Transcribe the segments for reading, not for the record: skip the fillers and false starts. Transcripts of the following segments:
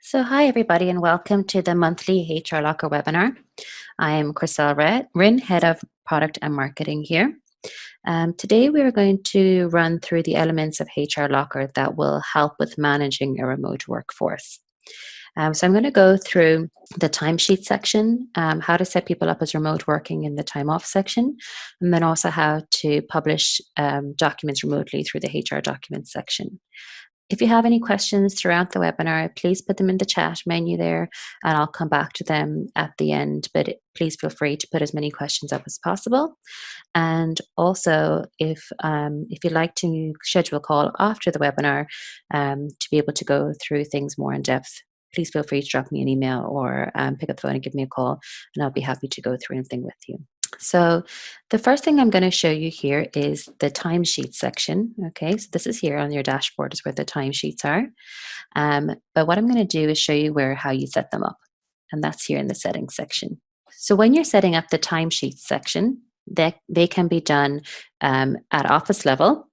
So, hi everybody, and welcome to the monthly HRLocker webinar. I am Chriselle Rin, Head of Product and Marketing here. Today, we are going to run through the elements of HRLocker that will help with managing a remote workforce. So I'm going to go through the timesheet section, how to set people up as remote working in the time off section, and then also how to publish documents remotely through the HR documents section. If you have any questions throughout the webinar, please put them in the chat menu there, and I'll come back to them at the end. But please feel free to put as many questions up as possible. And also, if you'd like to schedule a call after the webinar to be able to go through things more in depth, please feel free to drop me an email or pick up the phone and give me a call, and I'll be happy to go through anything with you. So the first thing I'm going to show you here is the timesheet section. Okay, so this is here on your dashboard is where the timesheets are. But what I'm going to do is show you how you set them up. And that's here in the settings section. So when you're setting up the timesheet section, they can be done at office level.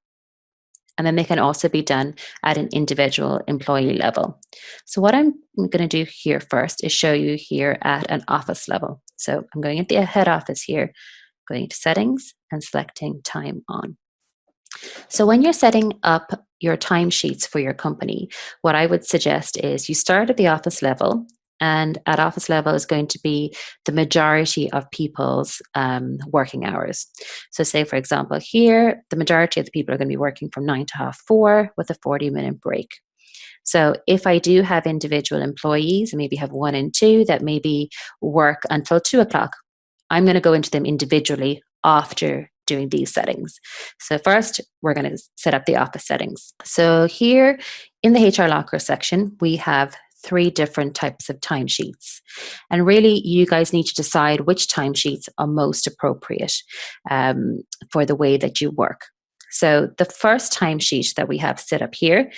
And then they can also be done at an individual employee level. So what I'm going to do here first is show you here at an office level. So I'm going at the head office here, going to settings and selecting time on. So when you're setting up your timesheets for your company, what I would suggest is you start at the office level. And at office level is going to be the majority of people's working hours. So say, for example, here, the majority of the people are going to be working from 9 to 4:30 with a 40-minute break. So if I do have individual employees, and maybe have 1 and 2 that maybe work until 2 o'clock, I'm going to go into them individually after doing these settings. So first, we're going to set up the office settings. So here in the HRLocker section, we have 3 different types of timesheets. And really, you guys need to decide which timesheets are most appropriate for the way that you work. So the first timesheet that we have set up here,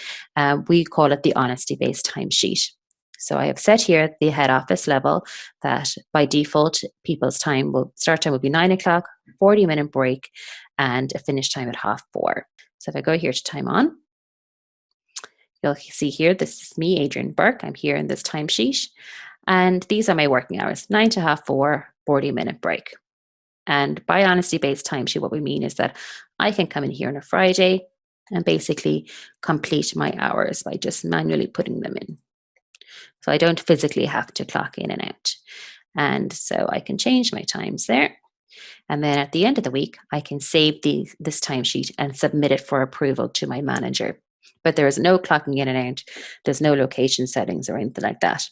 we call it the honesty-based timesheet. So I have set here at the head office level that by default, people's start time will be 9 o'clock, 40-minute break, and a finish time at 4:30. So if I go here to time on, you'll see here, this is me, Adrian Burke. I'm here in this timesheet. And these are my working hours, 9 to 4:30, 40-minute break. And by honesty-based timesheet, what we mean is that I can come in here on a Friday and basically complete my hours by just manually putting them in. So I don't physically have to clock in and out. And so I can change my times there. And then at the end of the week, I can save this timesheet and submit it for approval to my manager. But there is no clocking in and out. There's no location settings or anything like that.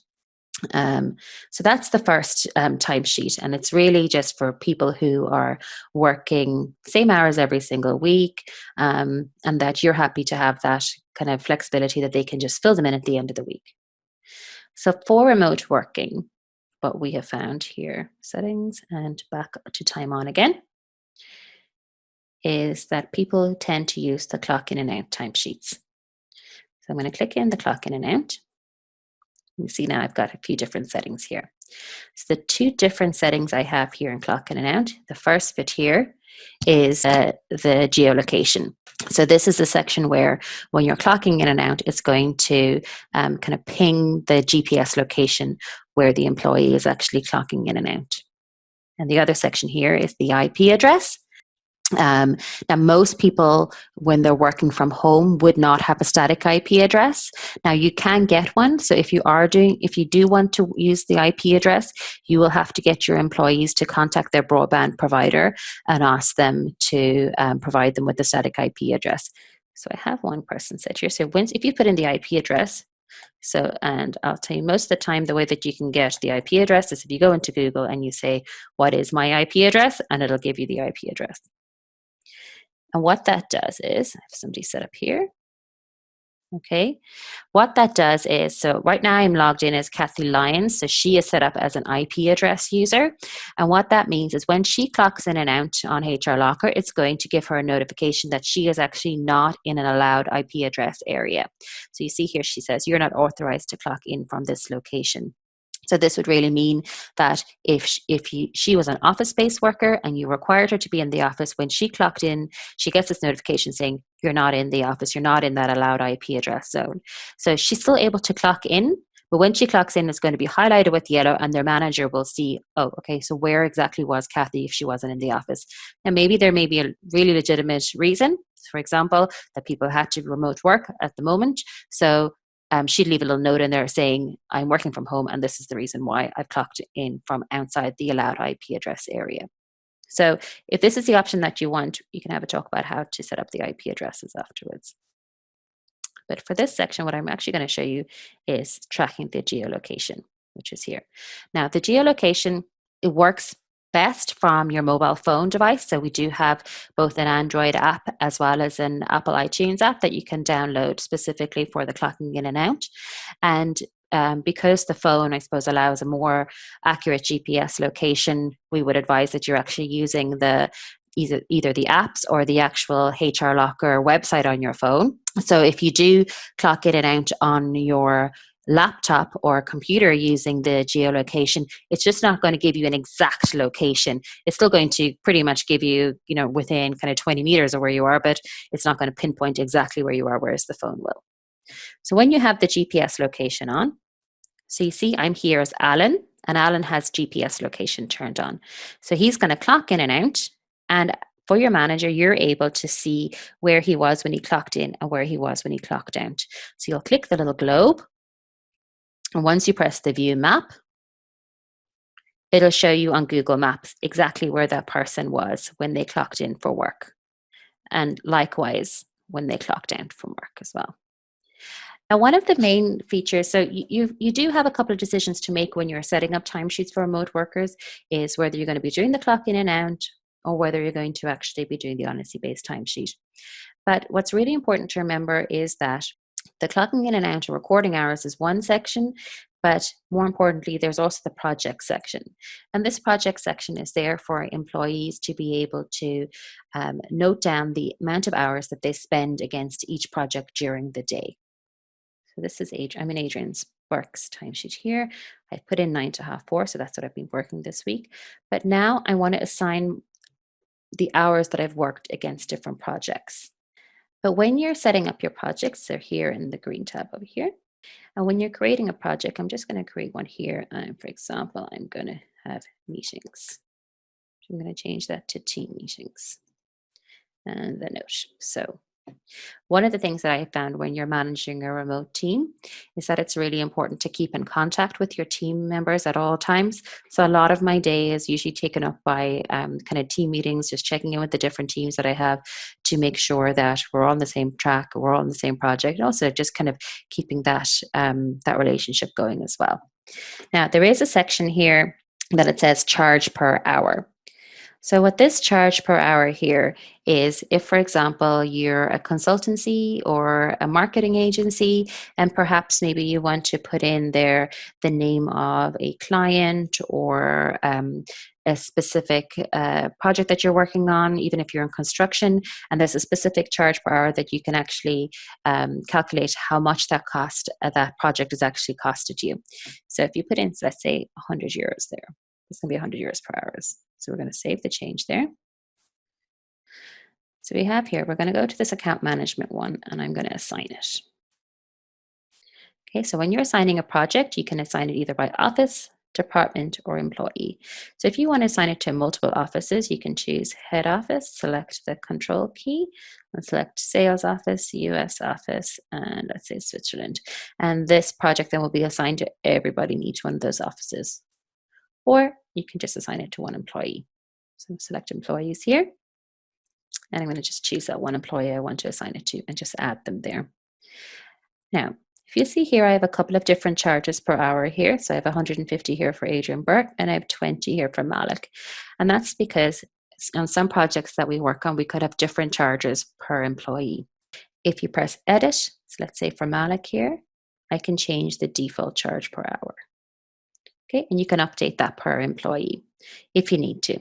So that's the first timesheet, and it's really just for people who are working same hours every single week, and that you're happy to have that kind of flexibility that they can just fill them in at the end of the week. So for remote working, what we have found here, settings and back to time on again, is that people tend to use the clock in and out timesheets. So I'm going to click in the clock in and out. You see now I've got a few different settings here. So the 2 different settings I have here in clock in and out, the first bit here is the geolocation. So this is the section where when you're clocking in and out, it's going to kind of ping the GPS location where the employee is actually clocking in and out. And the other section here is the IP address. Now, most people, when they're working from home, would not have a static IP address. Now, you can get one. So if you do want to use the IP address, you will have to get your employees to contact their broadband provider and ask them to provide them with a static IP address. So I have one person set here. So if you put in the IP address, and I'll tell you, most of the time, the way that you can get the IP address is if you go into Google and you say, "What is my IP address?" and it'll give you the IP address. And what that does is, I have somebody set up here. Okay. What that does is, so right now I'm logged in as Kathy Lyons. So she is set up as an IP address user. And what that means is when she clocks in and out on HRLocker, it's going to give her a notification that she is actually not in an allowed IP address area. So you see here, she says, "You're not authorized to clock in from this location." So this would really mean that if she was an office-based worker and you required her to be in the office, when she clocked in, she gets this notification saying, "You're not in the office, you're not in that allowed IP address zone." So she's still able to clock in, But when she clocks in, it's going to be highlighted with yellow, and their manager will see, oh, okay, so where exactly was Kathy if she wasn't in the office? And maybe there may be a really legitimate reason, for example, that people had to remote work at the moment. So she'd leave a little note in there saying, I'm working from home, and this is the reason why I've clocked in from outside the allowed IP address area. So if this is the option that you want, you can have a talk about how to set up the IP addresses afterwards. But for this section, what I'm actually going to show you is tracking the geolocation, which is here. Now, the geolocation, it works best from your mobile phone device. So we do have both an Android app as well as an Apple iTunes app that you can download specifically for the clocking in and out. And because the phone, I suppose, allows a more accurate GPS location, we would advise that you're actually using the either the apps or the actual HRLocker website on your phone. So if you do clock in and out on your laptop or computer using the geolocation, it's just not going to give you an exact location. It's still going to pretty much give you, within kind of 20 meters of where you are, but it's not going to pinpoint exactly where you are, whereas the phone will. So when you have the GPS location on, so you see I'm here as Alan, and Alan has GPS location turned on. So he's going to clock in and out. And for your manager, you're able to see where he was when he clocked in and where he was when he clocked out. So you'll click the little globe. And once you press the view map, it'll show you on Google Maps exactly where that person was when they clocked in for work. And likewise, when they clocked out from work as well. Now, one of the main features, so you do have a couple of decisions to make when you're setting up timesheets for remote workers, is whether you're going to be doing the clock in and out or whether you're going to actually be doing the honesty-based timesheet. But what's really important to remember is that the clocking in and out and recording hours is one section, but more importantly, there's also the project section. And this project section is there for employees to be able to note down the amount of hours that they spend against each project during the day. So this is I'm in Adrian's works timesheet here. I've put in 9 to 4:30, so that's what I've been working this week. But now I want to assign the hours that I've worked against different projects. But when you're setting up your projects, they're here in the green tab over here. And when you're creating a project, I'm just going to create one here. And for example, I'm going to have meetings. I'm going to change that to team meetings. And the note. So one of the things that I found when you're managing a remote team is that it's really important to keep in contact with your team members at all times. So a lot of my day is usually taken up by kind of team meetings, just checking in with the different teams that I have to make sure that we're on the same track, we're on the same project, and also just kind of keeping that that relationship going as well. Now, there is a section here that it says charge per hour. So what this charge per hour here is if, for example, you're a consultancy or a marketing agency, and perhaps maybe you want to put in there the name of a client or a specific project that you're working on, even if you're in construction, and there's a specific charge per hour that you can actually calculate how much that cost, that project has actually costed you. So if you put in, let's say, 100 euros there, it's going to be 100 euros per hour. So we're going to save the change there. So we have here, we're going to go to this account management one, and I'm going to assign it. Okay, so when you're assigning a project, you can assign it either by office, department, or employee. So if you want to assign it to multiple offices, you can choose head office, select the control key, and select sales office, US office, and let's say Switzerland. And this project then will be assigned to everybody in each one of those offices. Or you can just assign it to one employee. So select employees here. And I'm going to just choose that one employee I want to assign it to and just add them there. Now, if you see here, I have a couple of different charges per hour here. So I have 150 here for Adrian Burke, and I have 20 here for Malik. And that's because on some projects that we work on, we could have different charges per employee. If you press edit, so let's say for Malik here, I can change the default charge per hour. Okay, and you can update that per employee if you need to.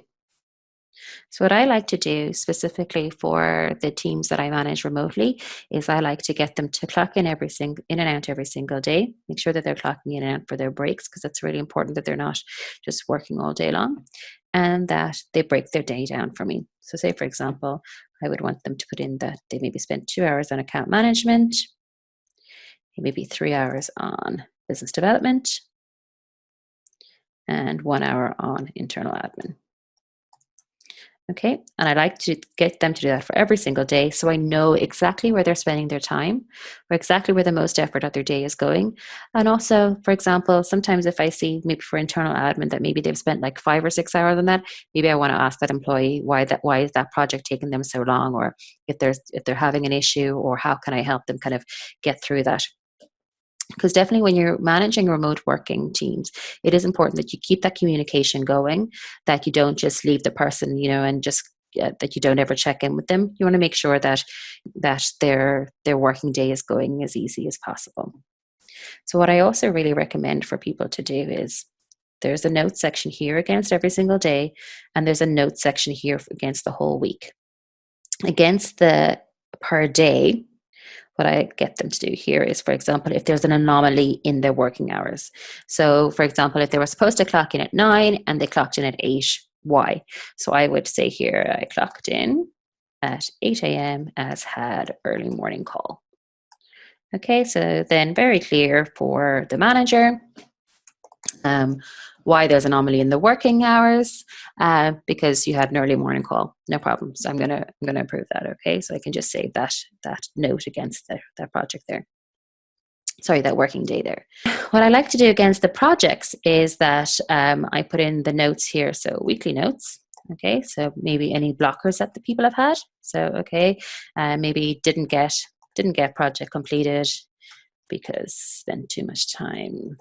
So what I like to do specifically for the teams that I manage remotely is I like to get them to clock in in and out every single day, make sure that they're clocking in and out for their breaks, because it's really important that they're not just working all day long, and that they break their day down for me. So say, for example, I would want them to put in that they maybe spent 2 hours on account management, maybe 3 hours on business development, and 1 hour on internal admin. Okay, and I like to get them to do that for every single day so I know exactly where they're spending their time or exactly where the most effort of their day is going. And also, for example, sometimes if I see maybe for internal admin that maybe they've spent like 5 or 6 hours on that, maybe I want to ask that employee why is that project taking them so long, or if they're having an issue, or how can I help them kind of get through that. Because definitely when you're managing remote working teams, it is important that you keep that communication going, that you don't just leave the person, and just that you don't ever check in with them. You want to make sure that their working day is going as easy as possible. So what I also really recommend for people to do is there's a note section here against every single day, and there's a note section here against the whole week. Against the per day, what I get them to do here is, for example, if there's an anomaly in their working hours. So, for example, if they were supposed to clock in at 9 and they clocked in at 8, why? So I would say here, I clocked in at 8 a.m. as had early morning call. Okay, so then very clear for the manager. Why there's an anomaly in the working hours, because you had an early morning call. No problem. So I'm gonna approve that. Okay, so I can just save that note against that project there. Sorry, that working day there. What I like to do against the projects is that I put in the notes here. So weekly notes. Okay, so maybe any blockers that the people have had. So okay, maybe didn't get project completed because spent too much time.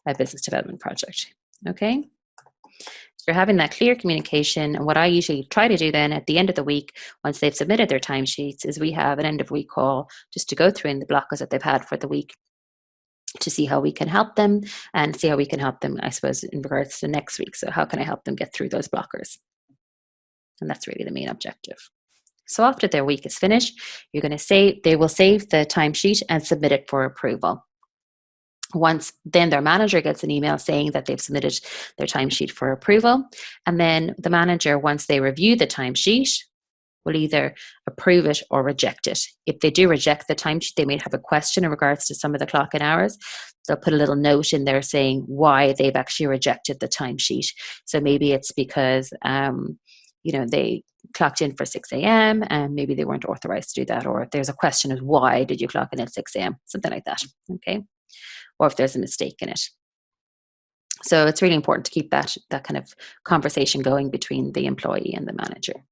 A business development project. Okay. So you're having that clear communication. And what I usually try to do then at the end of the week, once they've submitted their timesheets, is we have an end of week call just to go through in the blockers that they've had for the week to see how we can help them and see how we can help them, I suppose, in regards to next week. So how can I help them get through those blockers? And that's really the main objective. So after their week is finished, you're going to they will save the timesheet and submit it for approval. Once then their manager gets an email saying that they've submitted their timesheet for approval. And then the manager, once they review the timesheet, will either approve it or reject it. If they do reject the timesheet, they may have a question in regards to some of the clock and hours. They'll put a little note in there saying why they've actually rejected the timesheet. So maybe it's because they clocked in for 6 a.m. and maybe they weren't authorized to do that, or if there's a question of why did you clock in at 6 a.m., something like that. Okay. Or if there's a mistake in it. So it's really important to keep that kind of conversation going between the employee and the manager.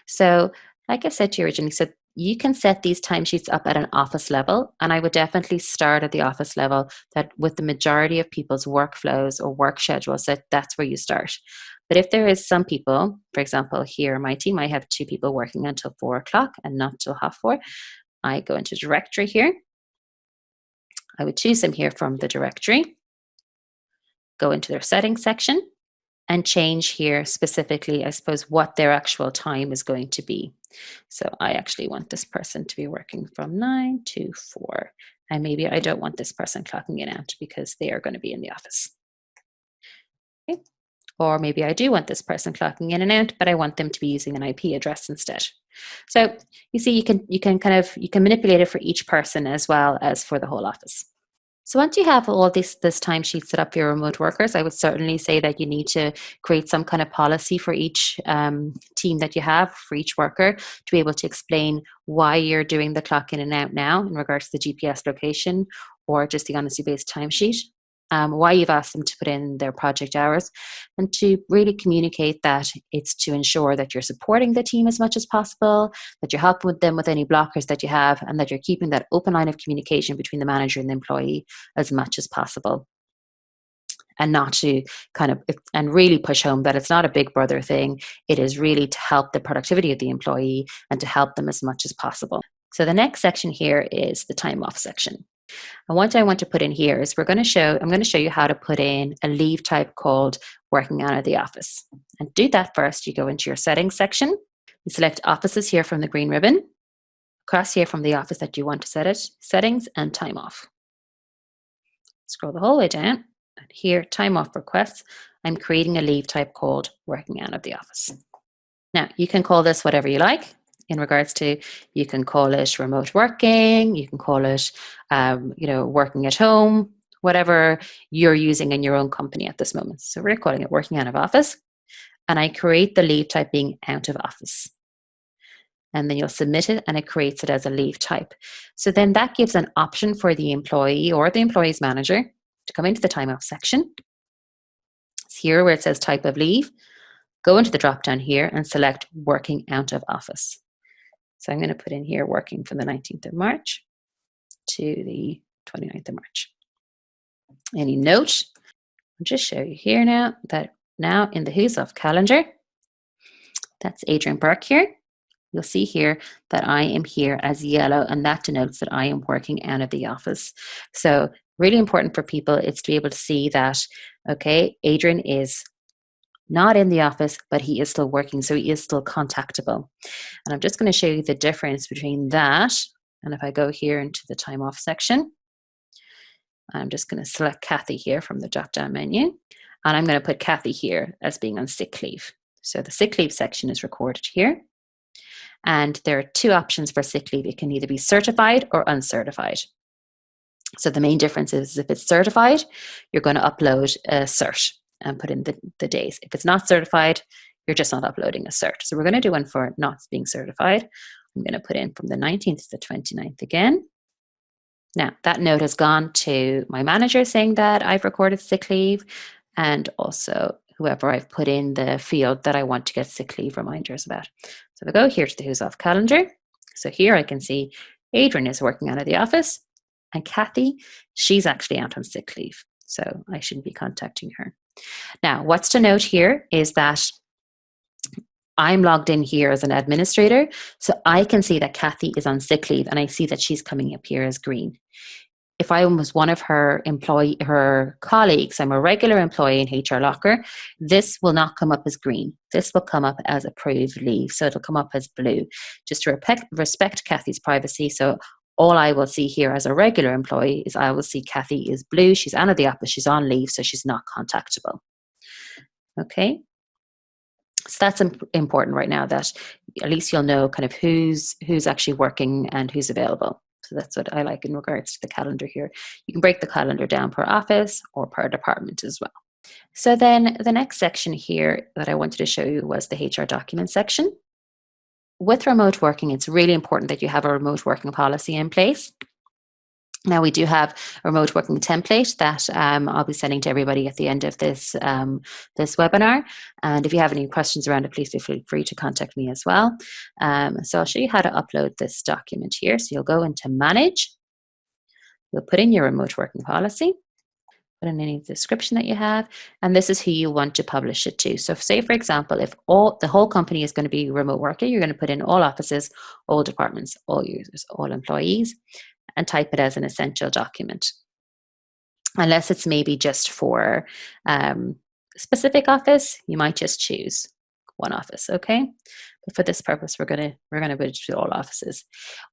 So like I said to you originally, so you can set these timesheets up at an office level, and I would definitely start at the office level, that with the majority of people's workflows or work schedules, that's where you start. But if there is some people, for example, here in my team, I have 2 people working until 4 o'clock and not till 4:30. I go into directory here. I would choose them here from the directory, go into their settings section, and change here specifically, I suppose, what their actual time is going to be. So I actually want this person to be working from 9 to 4. And maybe I don't want this person clocking in out because they are going to be in the office. Okay. Or maybe I do want this person clocking in and out, but I want them to be using an IP address instead. So you see, you can manipulate it for each person as well as for the whole office. So once you have all this timesheet set up for your remote workers, I would certainly say that you need to create some kind of policy for each team that you have, for each worker, to be able to explain why you're doing the clock in and out now in regards to the GPS location or just the honesty-based timesheet. Why you've asked them to put in their project hours, and to really communicate that it's to ensure that you're supporting the team as much as possible, that you're helping with them with any blockers that you have, and that you're keeping that open line of communication between the manager and the employee as much as possible. And not to and really push home that it's not a big brother thing. It is really to help the productivity of the employee and to help them as much as possible. So the next section here is the time off section. And what I want to put in here is I'm going to show you how to put in a leave type called working out of the office. And to do that, first, you go into your settings section. You select offices here from the green ribbon. Across here from the office that you want to set it, settings and time off. Scroll the whole way down. And here, time off requests. I'm creating a leave type called working out of the office. Now, you can call this whatever you like. in regards to, you can call it remote working, you can call it, working at home, whatever you're using in your own company at this moment. So we're calling it working out of office. And I create the leave type being out of office. And then you'll submit it and it creates it as a leave type. So then that gives an option for the employee or the employee's manager to come into the time off section. It's here where it says type of leave. Go into the drop down here and select working out of office. So I'm going to put in here working from the 19th of March to the 29th of March. Any note? I'll just show you here now that now in the Who's Off calendar, that's Adrian Burke here. You'll see here that I am here as yellow, and that denotes that I am working out of the office. So really important for people is to be able to see that, okay, Adrian is not in the office, but he is still working, so he is still contactable. And I'm just going to show you the difference between that. And if I go here into the time off section, I'm just going to select Kathy here from the drop-down menu. And I'm going to put Kathy here as being on sick leave. So the sick leave section is recorded here. And there are two options for sick leave. It can either be certified or uncertified. So the main difference is if it's certified, you're going to upload a cert and put in the days. If it's not certified, you're just not uploading a cert. So we're going to do one for not being certified. I'm going to put in from the 19th to the 29th again. Now, that note has gone to my manager saying that I've recorded sick leave, and also whoever I've put in the field that I want to get sick leave reminders about. So if I go here to the Who's Off calendar, so here I can see Adrian is working out of the office, and Kathy, she's actually out on sick leave. So I shouldn't be contacting her. Now, what's to note here is that I'm logged in here as an administrator, so I can see that Kathy is on sick leave, and I see that she's coming up here as green. If I was one of her colleagues, I'm a regular employee in HRLocker, this will not come up as green. This will come up as approved leave, so it'll come up as blue, just to respect Kathy's privacy. So all I will see here as a regular employee is I will see Kathy is blue, she's out of the office, she's on leave, so she's not contactable. Okay. So that's important right now, that at least you'll know kind of who's actually working and who's available. So that's what I like in regards to the calendar here. You can break the calendar down per office or per department as well. So then the next section here that I wanted to show you was the HR document section. With remote working, it's really important that you have a remote working policy in place. Now, we do have a remote working template that I'll be sending to everybody at the end of this webinar. And if you have any questions around it, please feel free to contact me as well. So I'll show you how to upload this document here. So you'll go into Manage. You'll put in your remote working policy. Put in any description that you have. And this is who you want to publish it to. So say, for example, if the whole company is going to be remote working, you're going to put in all offices, all departments, all users, all employees, and type it as an essential document. Unless it's maybe just for a specific office, you might just choose one office, okay? But for this purpose, we're gonna put it to all offices.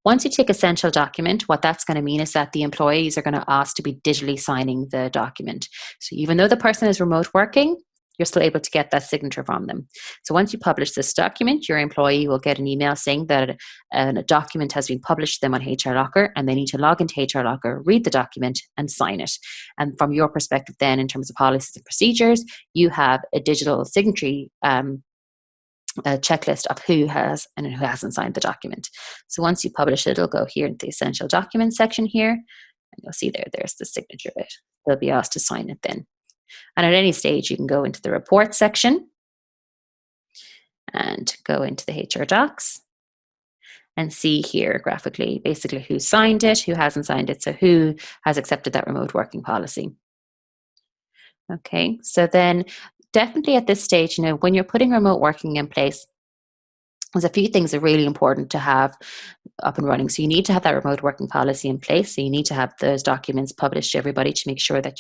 Once you tick essential document, what that's going to mean is that the employees are going to ask to be digitally signing the document. So even though the person is remote working, you're still able to get that signature from them. So once you publish this document, your employee will get an email saying that a document has been published to them on HRLocker, and they need to log into HRLocker, read the document, and sign it. And from your perspective then, in terms of policies and procedures, you have a digital signature a checklist of who has and who hasn't signed the document. So once you publish it, it'll go here in the essential documents section here, and you'll see there's the signature bit. They'll be asked to sign it then. And at any stage, you can go into the report section and go into the HR docs and see here graphically, basically who signed it, who hasn't signed it, so who has accepted that remote working policy. Okay, so then definitely at this stage, when you're putting remote working in place, there's a few things that are really important to have up and running. So you need to have that remote working policy in place. So you need to have those documents published to everybody to make sure that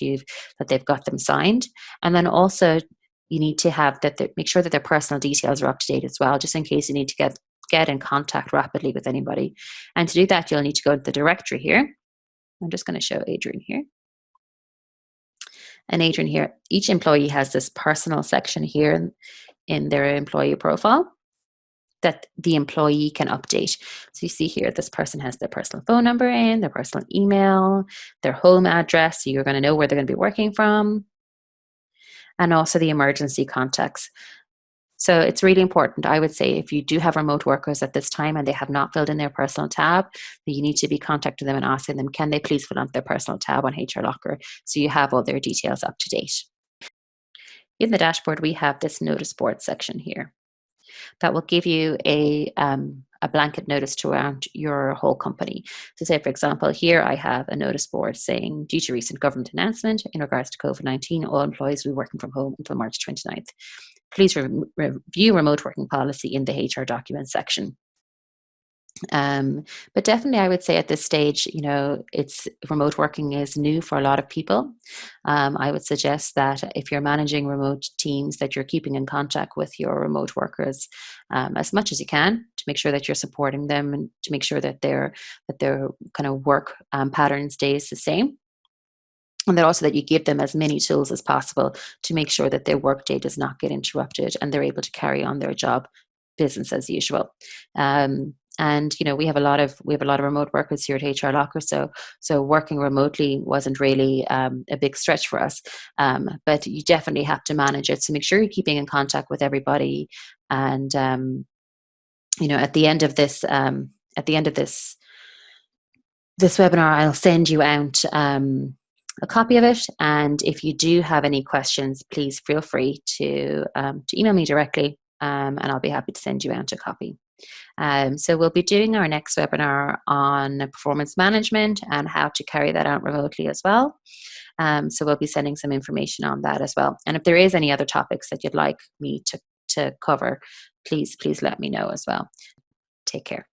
they've got them signed. And then also you need to have make sure that their personal details are up to date as well, just in case you need to get in contact rapidly with anybody. And to do that, you'll need to go to the directory here. I'm just going to show Adrian here. And Adrian here, each employee has this personal section here in their employee profile. that the employee can update. So you see here, this person has their personal phone number in, their personal email, their home address, so you're going to know where they're going to be working from, and also the emergency contacts. So it's really important, I would say, if you do have remote workers at this time and they have not filled in their personal tab, that you need to be contacting them and asking them, can they please fill out their personal tab on HRLocker, so you have all their details up to date. In the dashboard, we have this notice board section here that will give you a blanket notice to around your whole company. So say, for example, here I have a notice board saying, due to recent government announcement in regards to COVID-19, all employees will be working from home until March 29th. Please review remote working policy in the HR documents section. But definitely, I would say at this stage, it's remote working is new for a lot of people. I would suggest that if you're managing remote teams, that you're keeping in contact with your remote workers as much as you can to make sure that you're supporting them and to make sure that their kind of work pattern stays the same. And then also that you give them as many tools as possible to make sure that their workday does not get interrupted and they're able to carry on their job business as usual. And we have a lot of remote workers here at HRLocker, so working remotely wasn't really a big stretch for us. But you definitely have to manage it. So make sure you're keeping in contact with everybody. And at the end of this this webinar, I'll send you out a copy of it. And if you do have any questions, please feel free to email me directly, and I'll be happy to send you out a copy. So we'll be doing our next webinar on performance management and how to carry that out remotely as well. So we'll be sending some information on that as well. And if there is any other topics that you'd like me to cover, please let me know as well. Take care.